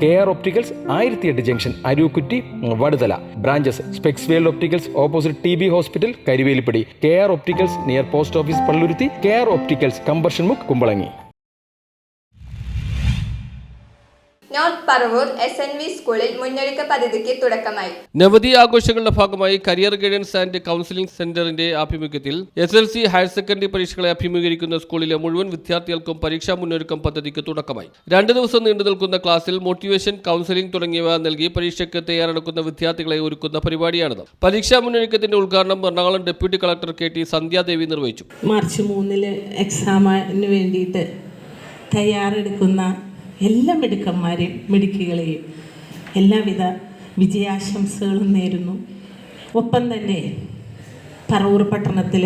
KR Opticals 1008 junction Arookutty Vaduthala. Branches specs world opticals opposite TB hospital Karivelippady. KR Opticals near post office Palluruthy. KR Opticals combustion മുക്ക് Kumbalangi. North Paravur SNV സ്കൂളിൽ മുന്നൊരുക്ക പദ്ധതിക്ക് തുടക്കമായി. നവതി ആഘോഷങ്ങളുടെ ഭാഗമായി കരിയർ ഗൈഡൻസ് ആൻഡ് കൗൺസിലിംഗ് സെന്ററിന്റെ ആഭിമുഖ്യത്തിൽ SLC ഹയർ സെക്കൻഡറി പരീക്ഷകളെ അഭിമുഖീകരിക്കുന്ന സ്കൂളിലെ മുഴുവൻ വിദ്യാർത്ഥികൾക്കും പരീക്ഷാ മുന്നൊരുക്കം പദ്ധതിക്ക് തുടക്കമായി. 2 ദിവസം നീണ്ടു നിൽക്കുന്ന ക്ലാസ്സിൽ മോട്ടിവേഷൻ, കൗൺസിലിംഗ് തുടങ്ങിയവ നൽകി പരീക്ഷയ്ക്ക് തയ്യാറെടുക്കുന്ന വിദ്യാർത്ഥികളെ ഒരുക്കുന്ന പരിപാടിയാണിത്. പരീക്ഷാ മുന്നൊരുക്കത്തിന്റെ ഉദ്ഘാടനം Ernakulam deputy collector KT Sandhyadevi നിർവഹിച്ചു. മാർച്ച് 3 എക്സാമിന് വേണ്ടിയിട്ട് തയ്യാറെടുക്കുന്ന എല്ലാ മിടുക്കന്മാരെയും മിടുക്കികളെയും എല്ലാവിധ വിജയാശംസകളും നേരുന്നു. ഒപ്പം തന്നെ പറവൂർ പട്ടണത്തിൽ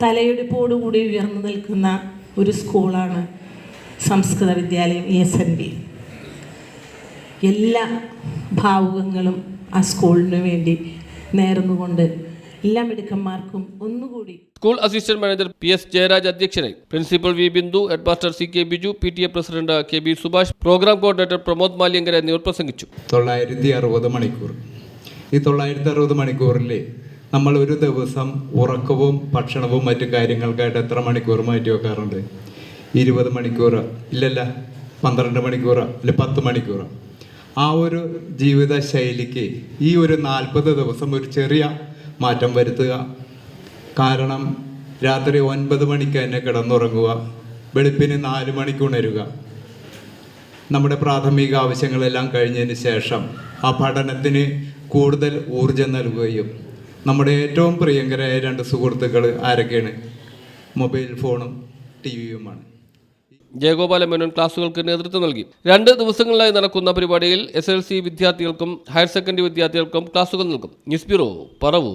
തലയെടുപ്പോടുകൂടി ഉയർന്നു നിൽക്കുന്ന ഒരു സ്കൂളാണ് സംസ്കൃത വിദ്യാലയം SNV. എല്ലാ ഭാവുകങ്ങളും ആ സ്കൂളിന് വേണ്ടി നേർന്നുകൊണ്ട് എല്ലാ മിടുക്കന്മാർക്കും ഒന്നുകൂടി. School assistant manager PS Jayaraj അധ്യക്ഷനായി. Principal V Bindu, headmaster CK Biju, PTA president KB Subhash, programme coordinator Pramod Maliyankara എന്നിവർ പ്രസംഗിച്ചു. 960 മണിക്കൂർ. ഈ 960 മണിക്കൂറിൽ നമ്മൾ ഒരു ദിവസം ഉറക്കവും ഭക്ഷണവും മറ്റു കാര്യങ്ങൾക്കായിട്ട് എത്ര മണിക്കൂർ മാറ്റി വെക്കാറുണ്ട്? 20 മണിക്കൂർ ഇല്ലല്ല, 12 മണിക്കൂർ അല്ലെ 10 മണിക്കൂർ. ആ ഒരു ജീവിത ശൈലിക്ക് ഈ ഒരു 40 ദിവസം ഒരു ചെറിയ മാറ്റം വരുത്തുക. കാരണം രാത്രി 9 മണിക്ക് തന്നെ കിടന്നുറങ്ങുക, വെളുപ്പിന് 4 മണിക്ക് ഉണരുക. നമ്മുടെ പ്രാഥമിക ആവശ്യങ്ങളെല്ലാം കഴിഞ്ഞതിന് ശേഷം ആ പഠനത്തിന് കൂടുതൽ ഊർജം നൽകുകയും നമ്മുടെ ഏറ്റവും പ്രിയങ്കരായ 2 സുഹൃത്തുക്കൾ ആരൊക്കെയാണ്? മൊബൈൽ ഫോണും TVയുമാണ്. ജയഗോപാല മേനോൻ ക്ലാസുകൾക്ക് നേതൃത്വം നൽകി. 2 ദിവസങ്ങളിലായി നടക്കുന്ന പരിപാടിയിൽ SLC വിദ്യാർത്ഥികൾക്കും ഹയർ സെക്കൻഡറി വിദ്യാർത്ഥികൾക്കും ക്ലാസുകൾ നൽകും. News bureau, Paravur.